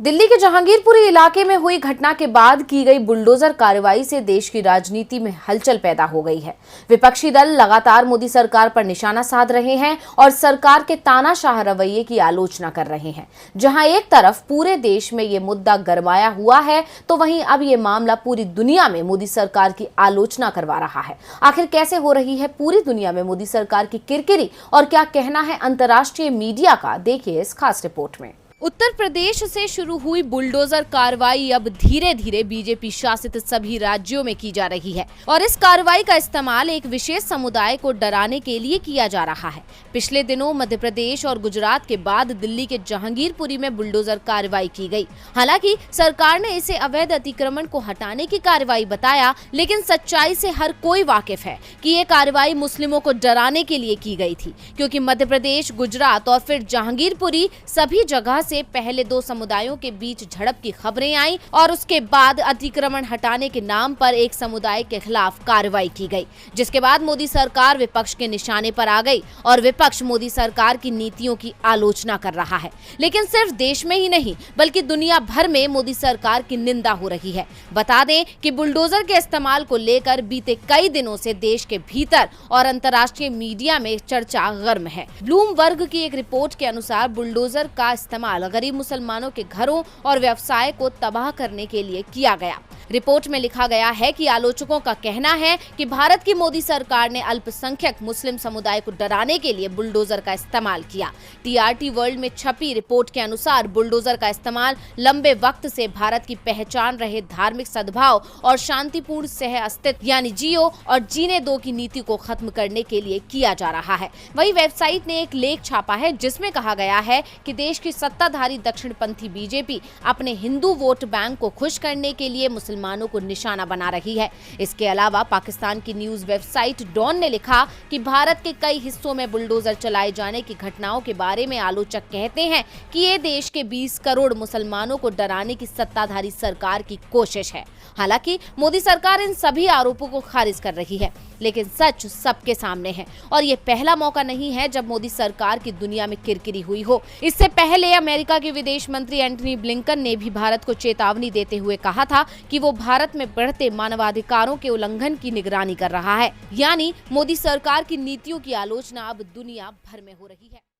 दिल्ली के जहांगीरपुरी इलाके में हुई घटना के बाद की गई बुलडोजर कार्रवाई से देश की राजनीति में हलचल पैदा हो गई है। विपक्षी दल लगातार मोदी सरकार पर निशाना साध रहे हैं और सरकार के तानाशाह रवैये की आलोचना कर रहे हैं। जहां एक तरफ पूरे देश में ये मुद्दा गरमाया हुआ है, तो वहीं अब ये मामला पूरी दुनिया में मोदी सरकार की आलोचना करवा रहा है। आखिर कैसे हो रही है पूरी दुनिया में मोदी सरकार की किरकिरी और क्या कहना है अंतर्राष्ट्रीय मीडिया का, देखिए इस खास रिपोर्ट में। उत्तर प्रदेश से शुरू हुई बुलडोजर कार्रवाई अब धीरे धीरे बीजेपी शासित सभी राज्यों में की जा रही है और इस कार्रवाई का इस्तेमाल एक विशेष समुदाय को डराने के लिए किया जा रहा है। पिछले दिनों मध्य प्रदेश और गुजरात के बाद दिल्ली के जहांगीरपुरी में बुलडोजर कार्रवाई की गई। हालांकि सरकार ने इसे अवैध अतिक्रमण को हटाने की कार्रवाई बताया, लेकिन सच्चाई से हर कोई वाकिफ है कि ये कार्रवाई मुस्लिमों को डराने के लिए की गई थी, क्योंकि मध्य प्रदेश, गुजरात और फिर जहांगीरपुरी सभी जगह से पहले दो समुदायों के बीच झड़प की खबरें आई और उसके बाद अतिक्रमण हटाने के नाम पर एक समुदाय के खिलाफ कार्रवाई की गई, जिसके बाद मोदी सरकार विपक्ष के निशाने पर आ गई और विपक्ष मोदी सरकार की नीतियों की आलोचना कर रहा है। लेकिन सिर्फ देश में ही नहीं बल्कि दुनिया भर में मोदी सरकार की निंदा हो रही है। बता दें कि बुलडोजर के इस्तेमाल को लेकर बीते कई दिनों से देश के भीतर और अंतर्राष्ट्रीय मीडिया में चर्चा गर्म है। ब्लूमबर्ग की एक रिपोर्ट के अनुसार बुलडोजर का इस्तेमाल गरीब मुसलमानों के घरों और व्यवसाय को तबाह करने के लिए किया गया। रिपोर्ट में लिखा गया है कि आलोचकों का कहना है कि भारत की मोदी सरकार ने अल्पसंख्यक मुस्लिम समुदाय को डराने के लिए बुलडोजर का इस्तेमाल किया। टीआरटी वर्ल्ड में छपी रिपोर्ट के अनुसार बुलडोजर का इस्तेमाल लंबे वक्त से भारत की पहचान रहे धार्मिक सद्भाव और शांतिपूर्ण सह अस्तित्व यानी जियो और जीने दो की नीति को खत्म करने के लिए किया जा रहा है। वही वेबसाइट ने एक लेख छापा है जिसमें कहा गया है कि देश की सत्ताधारी दक्षिणपंथी बीजेपी अपने हिंदू वोट बैंक को खुश करने के लिए मुसलमानों को निशाना बना रही है। इसके अलावा पाकिस्तान की न्यूज वेबसाइट डॉन ने लिखा कि भारत के कई हिस्सों में बुलडोजर चलाए जाने की घटनाओं के बारे में आलोचक कहते हैं कि ये देश के 20 करोड़ मुसलमानों को डराने की सत्ताधारी सरकार की कोशिश है। हालांकि मोदी सरकार इन सभी आरोपों को खारिज कर रही है, लेकिन सच सबके सामने है और ये पहला मौका नहीं है जब मोदी सरकार की दुनिया में किरकिरी हुई हो। इससे पहले अमेरिका के विदेश मंत्री एंटनी ब्लिंकन ने भी भारत को चेतावनी देते हुए कहा था कि वो भारत में बढ़ते मानवाधिकारों के उल्लंघन की निगरानी कर रहा है। यानी मोदी सरकार की नीतियों की आलोचना अब दुनिया भर में हो रही है।